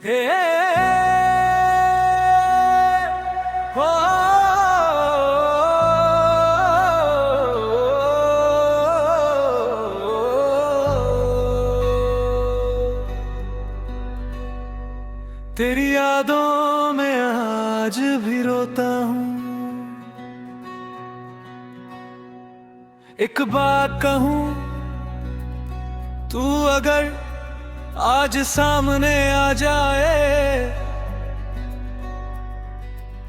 हे हो तेरी यादों में आज भी रोता हूँ। एक बात कहूँ, तू अगर आज सामने आ जाए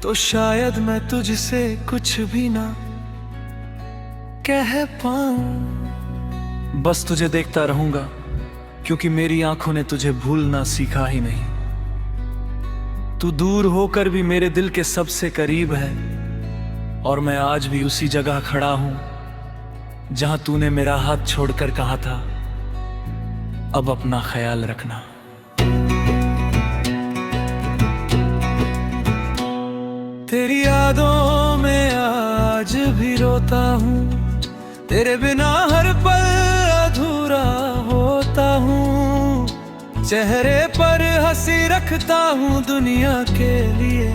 तो शायद मैं तुझसे कुछ भी ना कह पाऊं। बस तुझे देखता रहूंगा क्योंकि मेरी आंखों ने तुझे भूलना सीखा ही नहीं। तू दूर होकर भी मेरे दिल के सबसे करीब है और मैं आज भी उसी जगह खड़ा हूं जहां तूने मेरा हाथ छोड़कर कहा था, अब अपना ख्याल रखना। तेरी यादों में आज भी रोता हूँ, तेरे बिना हर पल अधूरा होता हूँ। चेहरे पर हंसी रखता हूँ दुनिया के लिए,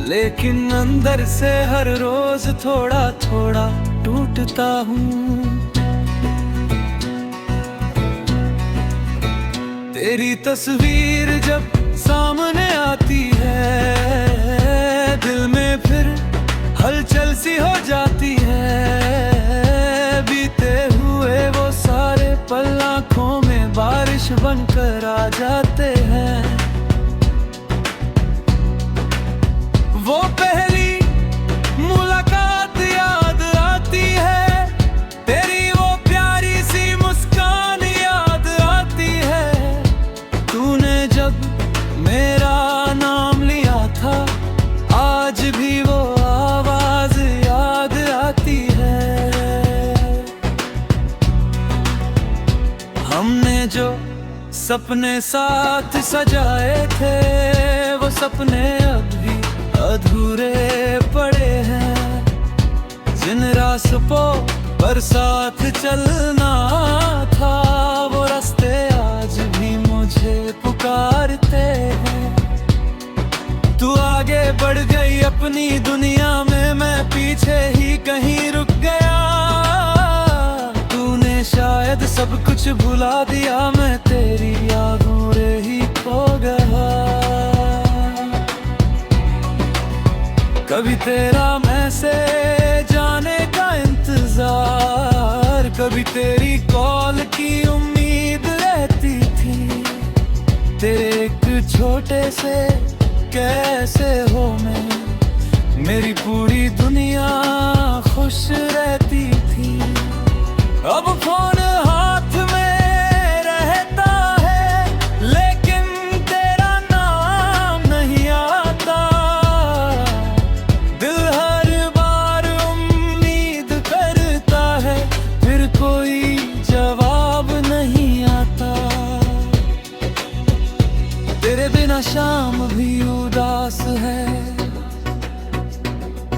लेकिन अंदर से हर रोज थोड़ा थोड़ा टूटता हूँ। तेरी तस्वीर जब सामने आती है, दिल में फिर हलचल सी हो जाती है। बीते हुए वो सारे पल आँखों में बारिश बनकर आ जाते हैं। वो पहली मुलाकात याद आती है, तेरी वो प्यारी सी मुस्कान याद आती है। तूने जब मेरा नाम लिया था, आज भी वो आवाज याद आती है। हमने जो सपने साथ सजाए थे, वो सपने अब भी अधूरे पड़े हैं। जिन रास्तों पर साथ चलना था, वो रास्ते आज भी मुझे पुकारते हैं। तू आगे बढ़ गई अपनी दुनिया में, मैं पीछे ही कहीं रुक गया। तूने शायद सब कुछ भुला दिया, मैं तेरी यादों रे ही खो गया। कभी तेरा मैसेज आने का इंतजार, कभी तेरी कॉल की उम्मीद रहती थी। तेरे एक छोटे से कैसे हो मैं, मेरी पूरी दुनिया खुश रहती थी। अब फोन हाथ में रहता है, लेकिन तेरा नाम नहीं आता। दिल हर बार उम्मीद करता है, फिर कोई जवाब नहीं आता। तेरे बिना शाम भी उदास है,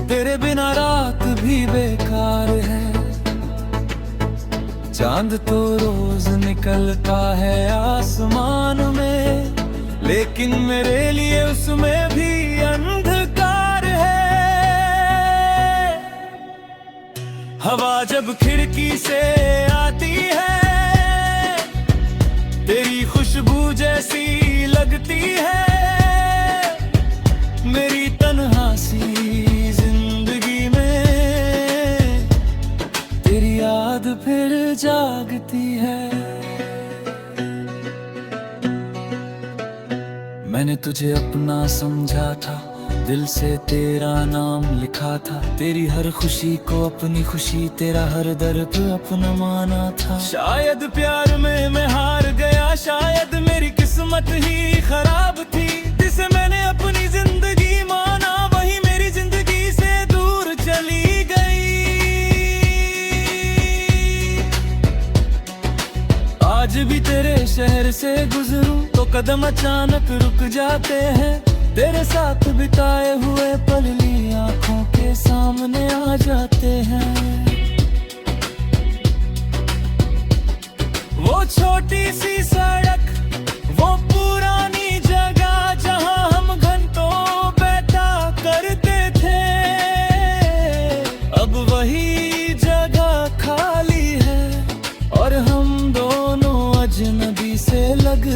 तेरे बिना रात भी बेकार है। चांद तो रोज निकलता है आसमान में, लेकिन मेरे लिए उसमें भी अंधकार है। हवा जब खिड़की से आती है, तेरी खुशबू जैसी लगती है। मेरी तन्हा सी जिंदगी में तेरी याद फिर जागती है। मैंने तुझे अपना समझा था, दिल से तेरा नाम लिखा था। तेरी हर खुशी को अपनी खुशी, तेरा हर दर्द अपना माना था। शायद प्यार में मैं हार गया, शायद मेरी किस्मत ही खराब थी। जिसे मैंने अपनी जिंदगी माना, वही मेरी जिंदगी से दूर चली गई। आज भी तेरे शहर से गुजरूं तो कदम अचानक रुक जाते हैं। तेरे साथ बिताए हुए पल ली आंखों के सामने आ जाते हैं। वो छोटी सी सड़क, वो पुरानी जगह,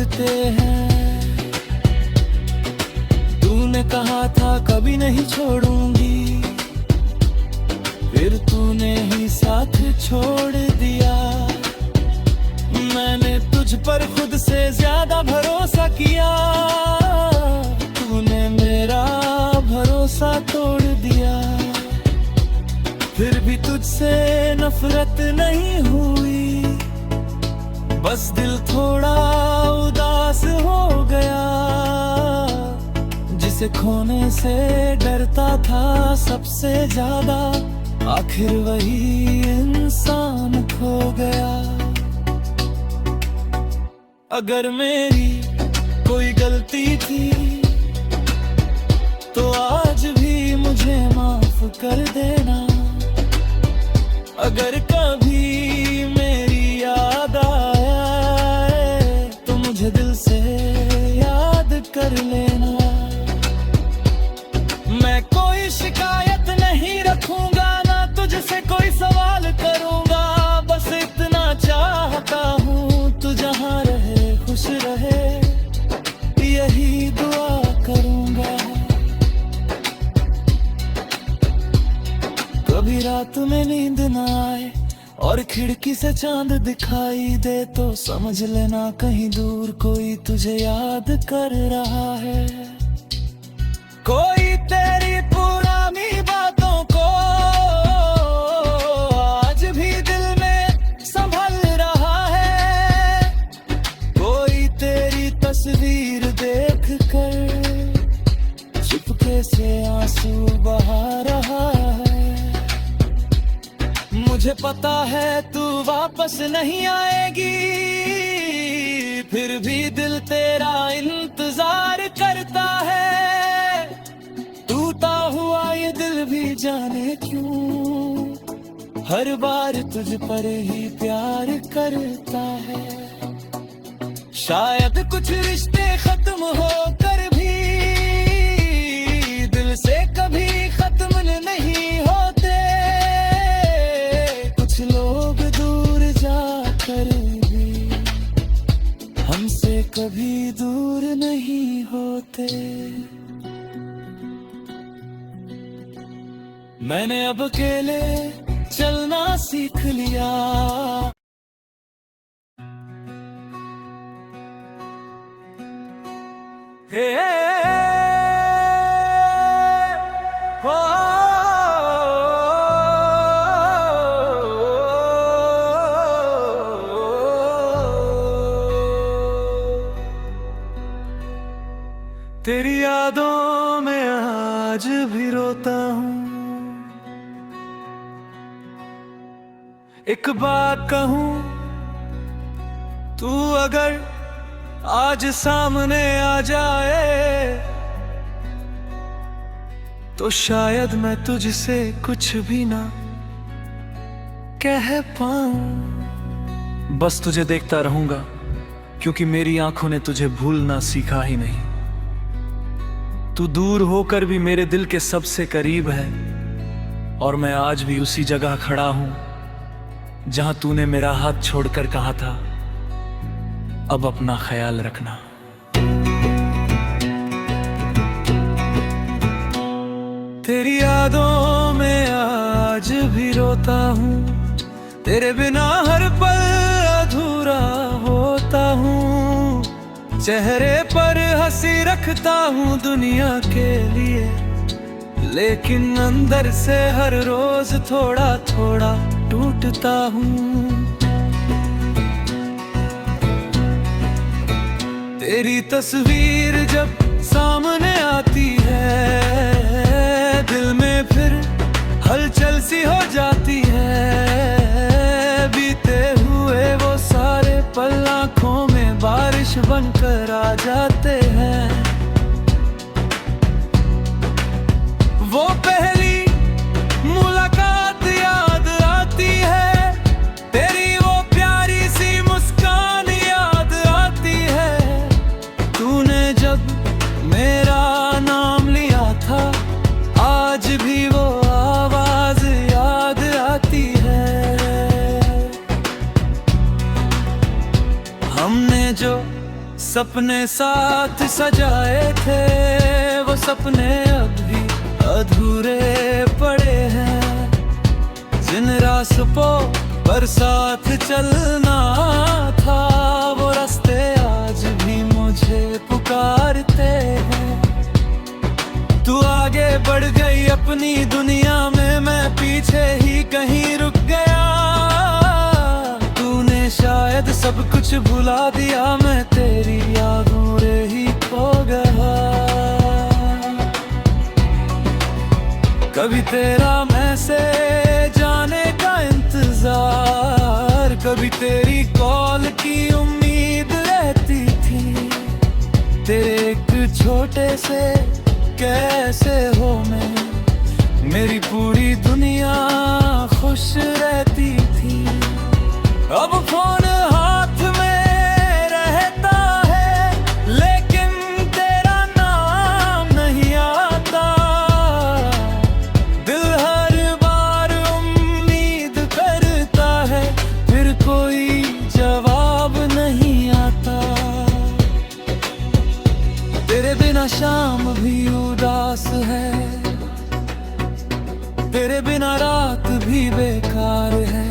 तोड़ते हैं। तूने कहा था कभी नहीं छोड़ूंगी, फिर तूने ही साथ छोड़ दिया। मैंने तुझ पर खुद से ज्यादा भरोसा किया, तूने मेरा भरोसा तोड़ दिया। फिर भी तुझसे नफरत नहीं हुई, बस दिल थोड़ा उदास हो गया। जिसे खोने से डरता था सबसे ज्यादा, आखिर वही इंसान खो गया। अगर मेरी कोई गलती थी तो आज भी मुझे माफ कर देना। अगर कभी मेरी याद आए तो मुझे दिल से याद कर लेना। मैं कोई शिकायत नहीं रखूंगा, ना तुझसे कोई सवाल करूंगा। बस इतना चाहता हूँ तू जहाँ रहे खुश रहे, यही दुआ करूंगा। कभी रात में नींद ना आए और खिड़की से चांद दिखाई दे तो समझ लेना कहीं दूर कोई तुझे याद कर रहा है। कोई तेरी पुरानी बातों को आज भी दिल में संभल रहा है। कोई तेरी तस्वीर देख कर चुपके से आंसू बहा रहा है। मुझे पता है तू वापस नहीं आएगी, फिर भी दिल तेरा इंतजार करता है। टूटा हुआ ये दिल भी जाने क्यों हर बार तुझ पर ही प्यार करता है। शायद कुछ रिश्ते खत्म होकर भी दिल से कभी खत्म नहीं होते। कुछ लोग दूर जाकर भी हमसे कभी दूर नहीं होते। मैंने अब अकेले चलना सीख लिया। हे हो तेरी यादों में आज भी रोता हूँ। एक बात कहूँ, तू अगर आज सामने आ जाए तो शायद मैं तुझसे कुछ भी ना कह पाऊं। बस तुझे देखता रहूंगा क्योंकि मेरी आंखों ने तुझे भूलना सीखा ही नहीं। तू दूर होकर भी मेरे दिल के सबसे करीब है और मैं आज भी उसी जगह खड़ा हूं जहां तूने मेरा हाथ छोड़कर कहा था अब अपना ख्याल रखना। तेरी यादों में आज भी रोता हूँ, तेरे बिना हर पल अधूरा होता हूँ। चेहरे पर हंसी रखता हूँ दुनिया के लिए, लेकिन अंदर से हर रोज थोड़ा थोड़ा टूटता हूँ। तेरी तस्वीर जब सामने आती है दिल में फिर हलचल सी हो जाती है। बीते हुए वो सारे पल आँखों में बारिश बनकर आ जाते हैं। वो पहली मुलाकात याद आती है, तेरी वो प्यारी सी मुस्कान याद आती है। तूने जब मेरा नाम लिया था आज भी वो आवाज याद आती है। हमने जो सपने साथ सजाए थे, वो सपने अब भी अधूरे पड़े हैं। जिन रास्तों पर साथ चलना था, वो रास्ते आज भी मुझे पुकारते हैं। तू आगे बढ़ गई अपनी दुनिया में, मैं पीछे ही कहीं रुक गया। तूने शायद सब कुछ भुला दिया, मैं तेरी यादों रे ही खो गया। कभी तेरा मैसेज आने का इंतजार, कभी तेरी कॉल की उम्मीद रहती थी। तेरे एक छोटे से कैसे हो मैं, मेरी पूरी दुनिया खुश रहती थी। अब फोन हाथ में रहता है, लेकिन तेरा नाम नहीं आता। दिल हर बार उम्मीद करता है, फिर कोई जवाब नहीं आता। तेरे बिना शाम भी उदास है, तेरे बिना रात भी बेकार है।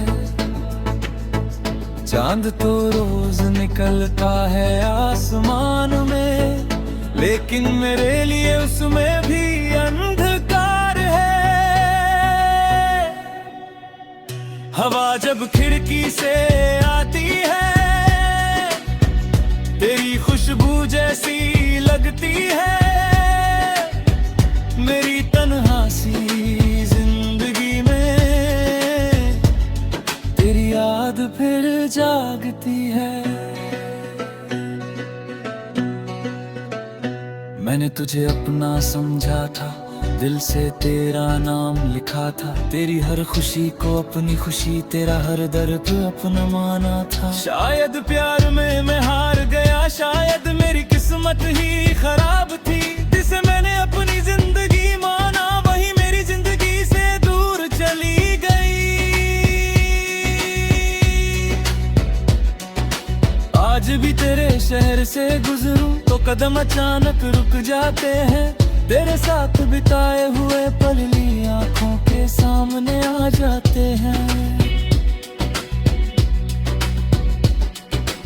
चांद तो रोज निकलता है आसमान में, लेकिन मेरे लिए उसमें भी अंधकार है। हवा जब खिड़की से आती है, तेरी खुशबू जैसी लगती है। मेरी तन्हा सी जिंदगी में तेरी याद फिर जागती है। मैंने तुझे अपना समझा था, दिल से तेरा नाम लिखा था। तेरी हर खुशी को अपनी खुशी, तेरा हर दर्द अपना माना था। शायद प्यार में मैं हार गया, शायद मेरी किस्मत ही खराब थी। जिसे मैंने अपनी जिंदगी माना, वही मेरी जिंदगी से दूर चली गई। आज भी तेरे शहर से गुजरूं तो कदम अचानक रुक जाते हैं। तेरे साथ बिताए हुए पल ली आंखों के सामने आ जाते हैं।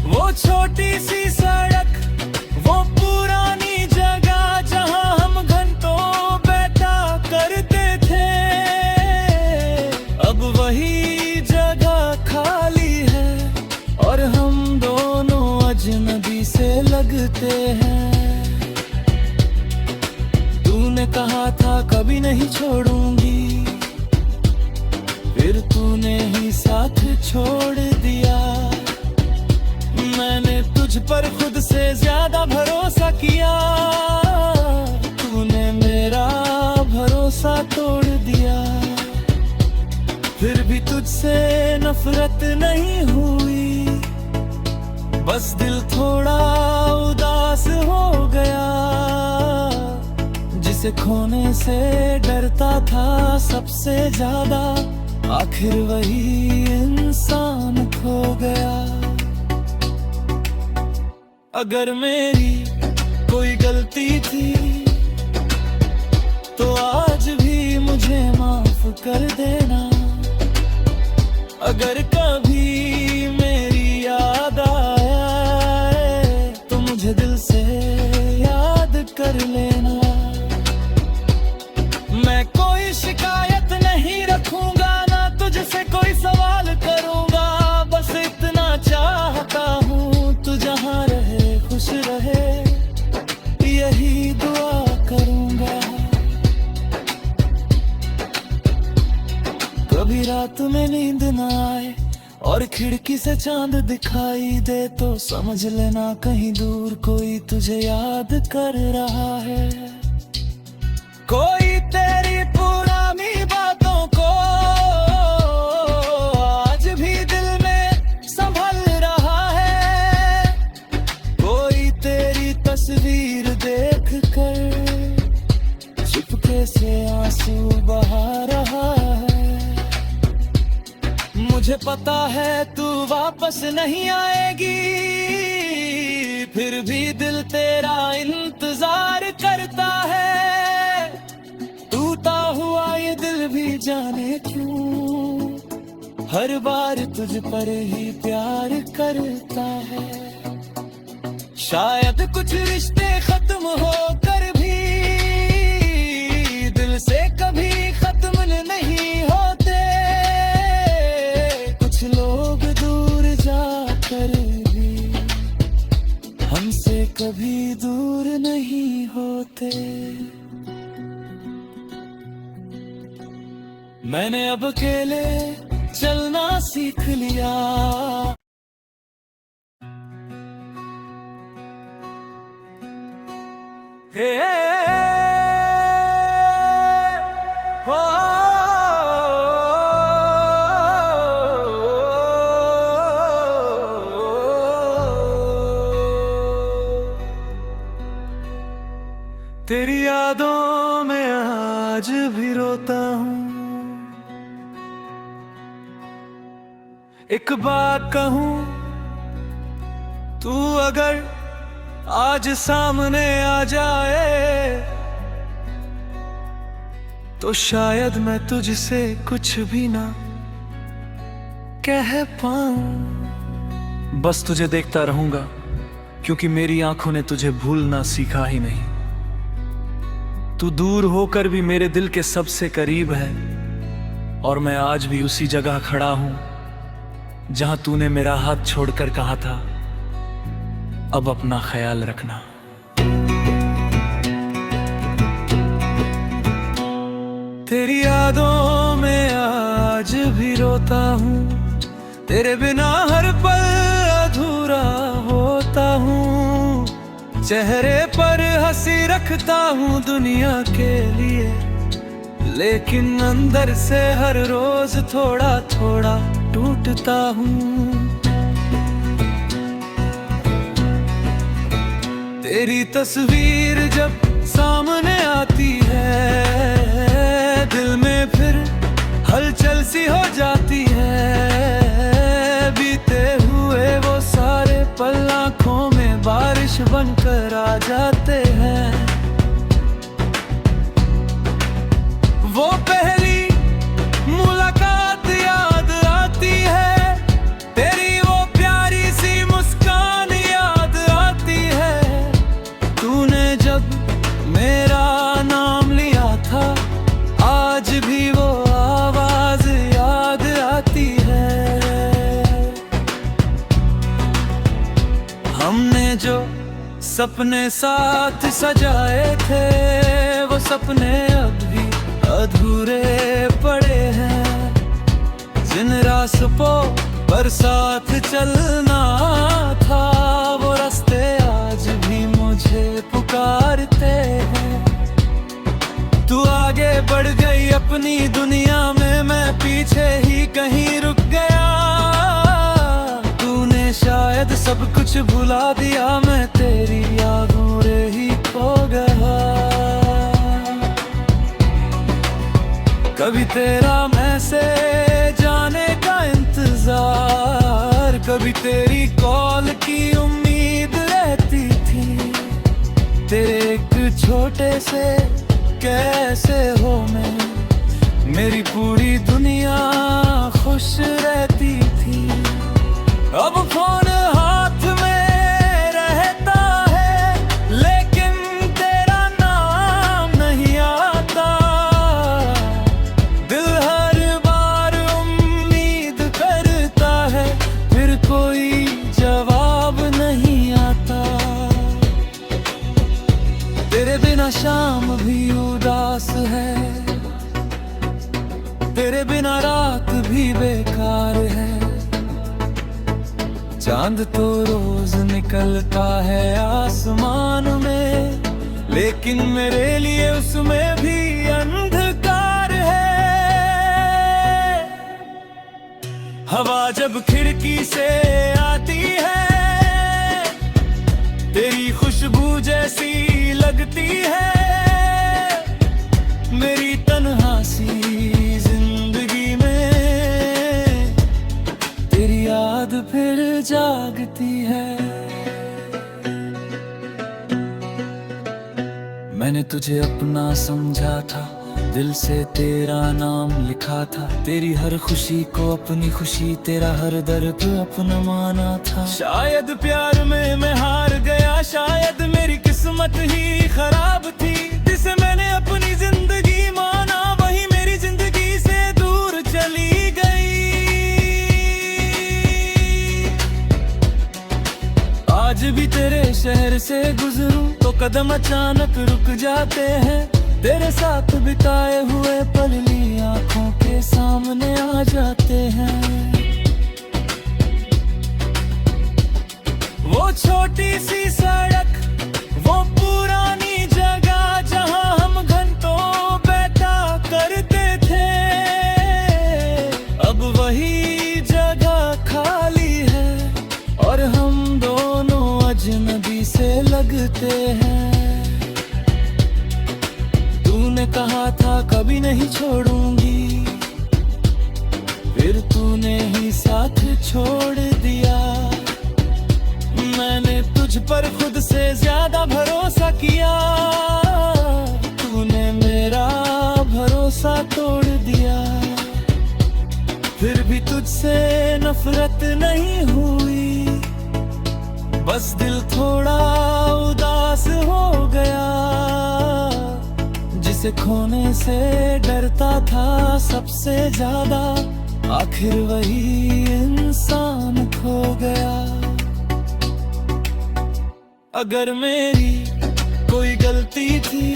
वो छोटी सी सड़क, वो पुरानी जगह जहां हम घंटों बैठा करते थे, अब वही जगह खाली है और हम दोनों अजनबी से लगते हैं। तूने कहा था कभी नहीं छोड़ूंगी, फिर तूने ही साथ छोड़ दिया। मैंने तुझ पर खुद से ज्यादा भरोसा किया, तूने मेरा भरोसा तोड़ दिया। फिर भी तुझसे नफरत नहीं हुई, बस दिल थोड़ा उदास हो गया। जिसे खोने से डरता था सबसे ज्यादा, आखिर वही इंसान खो गया। अगर मेरी कोई गलती थी तो आज भी मुझे माफ कर देना। अगर कभी मेरी याद आए तो मुझे दिल से याद कर लेना। मैं कोई शिकायत नहीं रखूंगा, ना तुझसे कोई सवाल करूंगा। बस इतना चाहता हूँ तू जहाँ रहे खुश रहे, यही दुआ करूंगा। कभी रात में नींद ना आए और खिड़की से चांद दिखाई दे, तो समझ लेना कहीं दूर कोई तुझे याद कर रहा है। कोई तेरी पुरानी बातों को आज भी दिल में संभल रहा है। कोई तेरी तस्वीर देख कर चुपके से आंसू बहा रहा है। मुझे पता है तू वापस नहीं आएगी, फिर भी दिल तेरा इंतजार करता है। टूटा हुआ ये दिल भी जाने क्यों हर बार तुझ पर ही प्यार करता है। शायद कुछ रिश्ते खत्म होकर भी दिल से कभी खत्म नहीं होते। कुछ लोग दूर जाकर भी हमसे कभी दूर नहीं होते। मैंने अब अकेले चलना सीख लिया। हे हो तेरी यादों में आज भी रोता हूँ। एक बात कहूँ, तू अगर आज सामने आ जाए तो शायद मैं तुझसे कुछ भी ना कह पाऊं। बस तुझे देखता रहूंगा क्योंकि मेरी आंखों ने तुझे भूलना सीखा ही नहीं। तू दूर होकर भी मेरे दिल के सबसे करीब है और मैं आज भी उसी जगह खड़ा हूं जहां तूने मेरा हाथ छोड़कर कहा था, अब अपना ख्याल रखना। तेरी यादों में आज भी रोता हूँ। तेरे बिना हर पल अधूरा होता हूँ। चेहरे पर हंसी रखता हूँ दुनिया के लिए, लेकिन अंदर से हर रोज थोड़ा थोड़ा टूटता हूँ। तेरी तस्वीर जब सामने आती है दिल में फिर हलचल सी हो जाती है। बीते हुए वो सारे पल आँखों में बारिश बनकर आ जाते हैं। वो पहली मुलाकात याद आती है, तेरी वो प्यारी सी मुस्कान याद आती है। तूने जब मेरा नाम लिया था आज भी वो आवाज याद आती है। हमने जो सपने साथ सजाए थे वो सपने अब भी अधूरे पड़े हैं। जिन रास्तों पर साथ चलना था वो रास्ते आज भी मुझे पुकारते हैं। तू आगे बढ़ गई अपनी दुनिया में, मैं पीछे ही कहीं रुक गया। तूने शायद सब कुछ भुला दिया, मैं तेरी यादों रे ही खो गया। कभी तेरा मैसेज आने का इंतजार, कभी तेरी कॉल की उम्मीद रहती थी। तेरे एक छोटे से कैसे हो मैं, मेरी पूरी दुनिया खुश रहती थी। अब फोन हाथ में रहता है लेकिन तेरा नाम नहीं आता। दिल हर बार उम्मीद करता है फिर कोई जवाब नहीं आता। तेरे बिना शाम भी उदास है, तेरे बिना रात भी बेकार है। चांद तो रोज निकलता है आसमान में, लेकिन मेरे लिए उसमें भी अंधकार है। हवा जब खिड़की से आती है तेरी खुशबू जैसी लगती है। मेरी तन्हा सी जिंदगी में तेरी याद फिर जागती है। मैंने तुझे अपना समझा था, दिल से तेरा नाम लिखा था। तेरी हर खुशी को अपनी खुशी, तेरा हर दर्द अपना माना था। शायद प्यार में मैं हार गया, शायद मेरी किस्मत ही खराब थी। जिसे मैंने अपनी जिंदगी माना, वही मेरी जिंदगी से दूर चली गई। आज भी तेरे शहर से गुजरूं तो कदम अचानक रुक जाते हैं। तेरे साथ बिताए हुए पल ली आंखों के सामने आ जाते हैं। वो छोटी सी सड़क, वो पुरानी जगह जहां हम घंटों बैठा करते थे, अब वही जगह खाली है और हम दोनों अजनबी से लगते हैं। तूने कहा था कभी नहीं छोड़ूंगी, फिर तूने ही साथ छोड़ दिया। मैंने तुझ पर खुद से ज्यादा भरोसा किया, तूने मेरा भरोसा तोड़ दिया। फिर भी तुझसे नफरत नहीं हुई, बस दिल थोड़ा उदास हो गया। जिसे खोने से डरता था सबसे ज्यादा, आखिर वही इंसान खो गया। अगर मेरी कोई गलती थी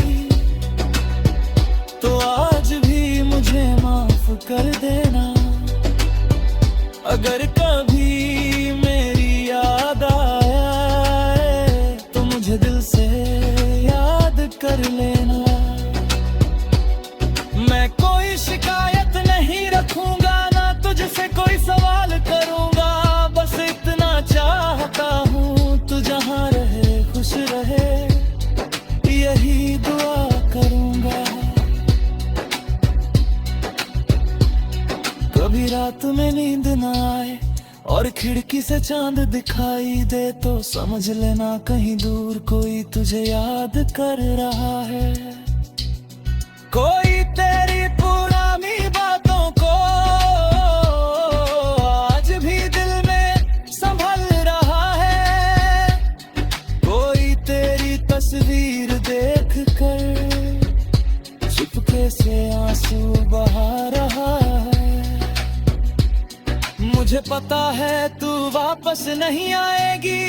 तो आज भी मुझे माफ कर देना। अगर कभी मेरी याद आए तो मुझे दिल से याद कर लेना। मैं कोई शिकायत नहीं रखूंगा, ना तुझसे कोई सवाल करूंगा। बस इतना चाहता हूँ तू जहाँ रहे खुश रहे, यही दुआ करूंगा। कभी रात में नींद ना आए और खिड़की से चांद दिखाई दे तो समझ लेना कहीं दूर कोई तुझे याद कर रहा है। कोई तेरी पुरानी बातों को आज भी दिल में संभल रहा है। कोई तेरी तस्वीर देख कर चुपके से आंसू बहा रहा है। मुझे पता है तू वापस नहीं आएगी,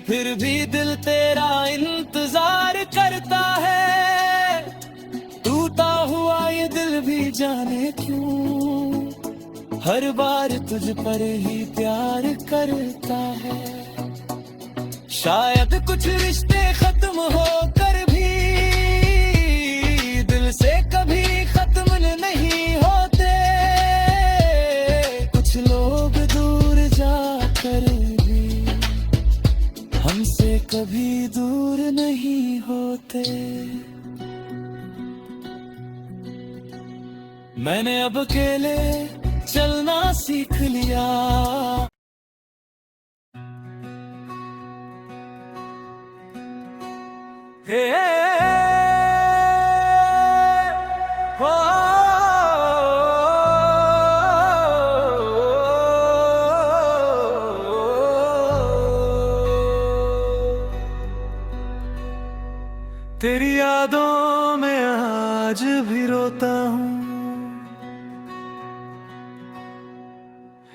फिर भी दिल तेरा इंतजार करता है। टूटा हुआ ये दिल भी जाने क्यों हर बार तुझ पर ही प्यार करता है। शायद कुछ रिश्ते खत्म होकर भी दिल से कभी खत्म नहीं होते। कुछ लोग दूर जाकर भी हमसे कभी दूर नहीं होते। मैंने अब अकेले चलना सीख लिया। हे हो तेरी यादों में आज भी रोता हूँ।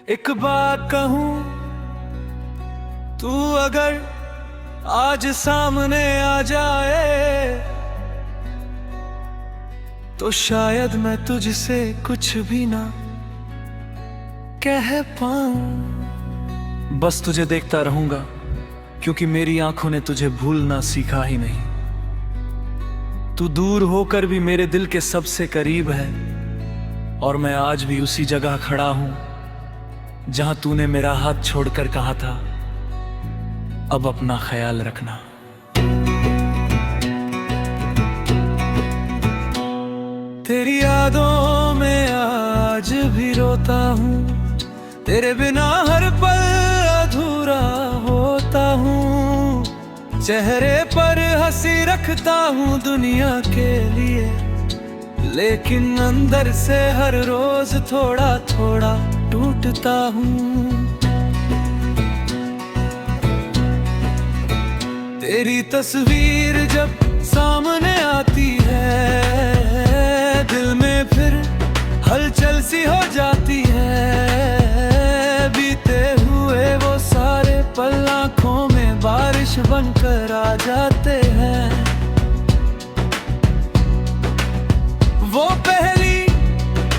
एक बात कहूँ, तू अगर आज सामने आ जाए तो शायद मैं तुझसे कुछ भी ना कह पाऊं। बस तुझे देखता रहूंगा क्योंकि मेरी आंखों ने तुझे भूलना सीखा ही नहीं। तू दूर होकर भी मेरे दिल के सबसे करीब है और मैं आज भी उसी जगह खड़ा हूं जहां तूने मेरा हाथ छोड़कर कहा था, अब अपना ख्याल रखना। तेरी यादों में आज भी रोता हूँ, तेरे बिना हर पल अधूरा होता हूँ। चेहरे पर हंसी रखता हूँ दुनिया के लिए, लेकिन अंदर से हर रोज थोड़ा थोड़ा टूटता हूँ। तेरी तस्वीर जब सामने आती है, दिल में फिर हलचल सी हो जाती है। बीते हुए वो सारे पल आँखों में बारिश बनकर आ जाते हैं। वो पहली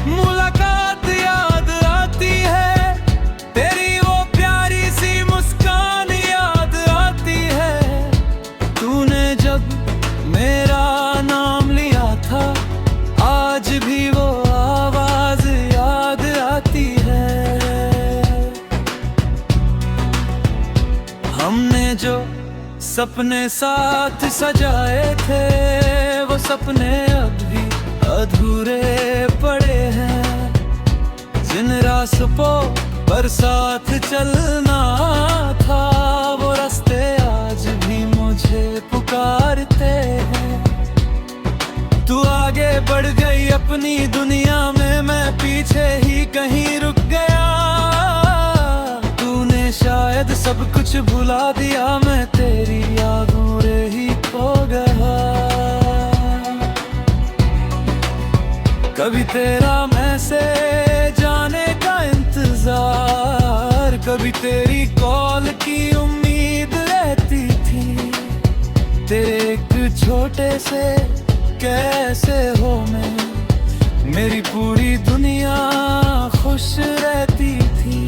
मुलाकात याद आती है, तेरी वो प्यारी सी मुस्कान याद आती है। तूने जब मेरा नाम लिया था, आज भी वो आवाज याद आती है। हमने जो सपने साथ सजाए थे, वो सपने अब भी अधूरे पड़े हैं। जिन रास्तों पर साथ चलना था, वो रास्ते आज भी मुझे पुकारते हैं। तू आगे बढ़ गई अपनी दुनिया में, मैं पीछे ही कहीं रुक गया। तूने शायद सब कुछ भुला दिया, मैं तेरी यादों रे ही खो गया। कभी तेरा मैसेज आने का इंतजार, कभी तेरी कॉल की उम्मीद रहती थी। तेरे एक छोटे से कैसे हो मैं, मेरी पूरी दुनिया खुश रहती थी।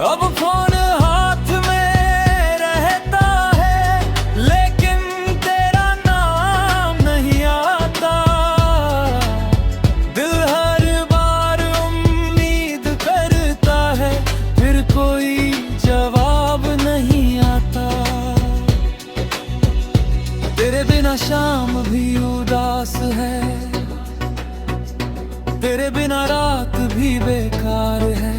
अब फोन हाथ में रहता है, लेकिन तेरा नाम नहीं आता। दिल हर बार उम्मीद करता है, फिर कोई जवाब नहीं आता। तेरे बिना शाम भी उदास है, तेरे बिना रात भी बेकार है।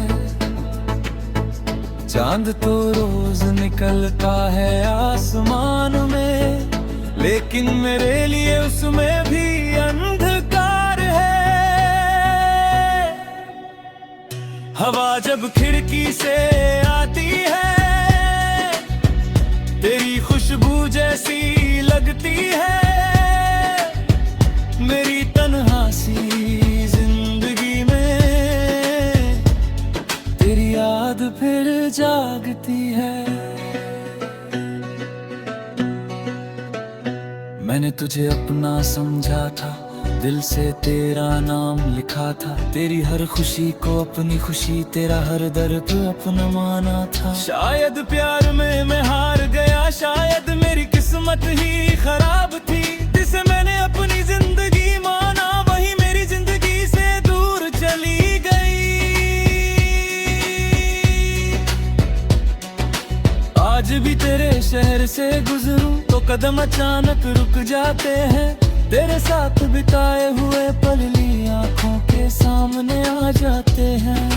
चांद तो रोज निकलता है आसमान में, लेकिन मेरे लिए उसमें भी अंधकार है। हवा जब खिड़की से आती है, तेरी खुशबू जैसी लगती है। मेरी तन्हा सी जिंदगी में तेरी याद फिर जागती है। मैंने तुझे अपना समझा था, दिल से तेरा नाम लिखा था। तेरी हर खुशी को अपनी खुशी, तेरा हर दर्द अपना माना था। शायद प्यार में मैं हार गया, शायद मेरी किस्मत ही खराब थी। जिसे मैंने अपनी जिंदगी माना, वही मेरी जिंदगी से दूर चली गई। आज भी तेरे शहर से गुजरूं तो कदम अचानक रुक जाते हैं। तेरे साथ बिताए हुए पल ली आंखों के सामने आ जाते हैं।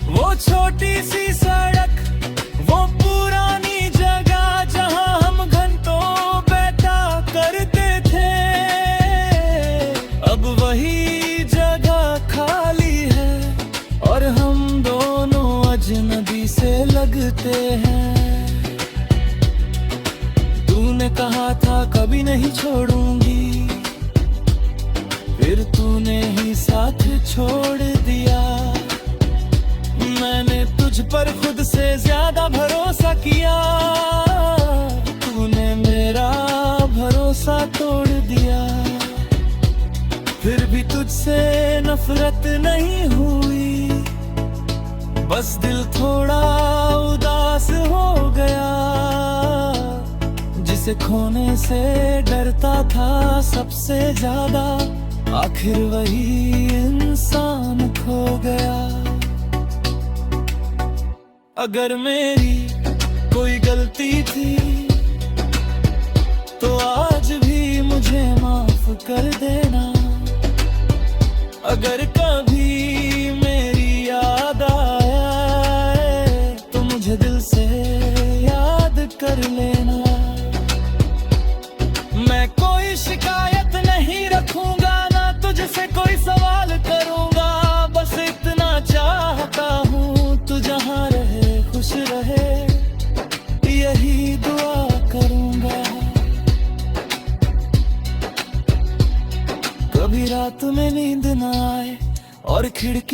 वो छोटी सी सड़क, वो पुरानी जगह जहां हम घंटों बैठा करते थे, अब वही जगह खाली है और हम दोनों अजनबी से लगते हैं। तूने कहा था कभी नहीं छोड़ूंगी, फिर तूने ही साथ छोड़ दिया। मैंने तुझ पर खुद से ज्यादा भरोसा किया, तूने मेरा भरोसा तोड़ दिया। फिर भी तुझसे नफरत नहीं हुई, बस दिल थोड़ा उदास हो गया। जिसे खोने से डरता था सबसे ज्यादा, आखिर वही इंसान खो गया। अगर मेरी कोई गलती थी तो आज भी मुझे माफ कर देना। अगर कभी मेरी याद आए तो मुझे दिल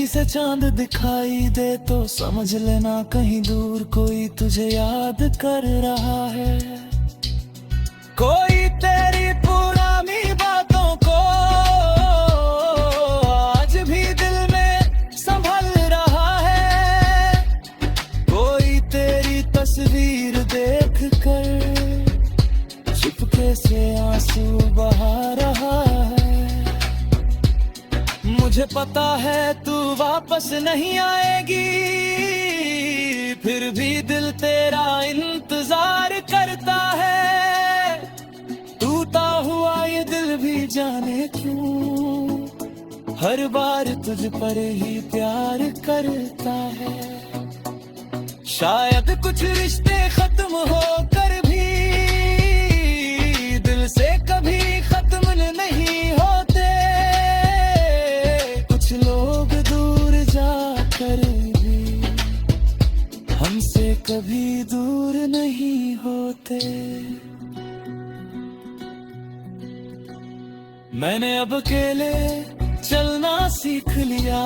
से चांद दिखाई दे तो समझ लेना कहीं दूर कोई तुझे याद कर रहा है। कोई तेरी पुरानी बातों को आज भी दिल में संभल रहा है। कोई तेरी तस्वीर देख कर चुपके से आंसू बहा रहा है। मुझे पता है तू वापस नहीं आएगी, फिर भी दिल तेरा इंतजार करता है। टूटा हुआ ये दिल भी जाने क्यों हर बार तुझ पर ही प्यार करता है। शायद कुछ रिश्ते खत्म होकर भी दिल से कभी खत्म नहीं होते। कुछ लोग दूर जाकर भी हमसे कभी दूर नहीं होते। मैंने अब अकेले चलना सीख लिया।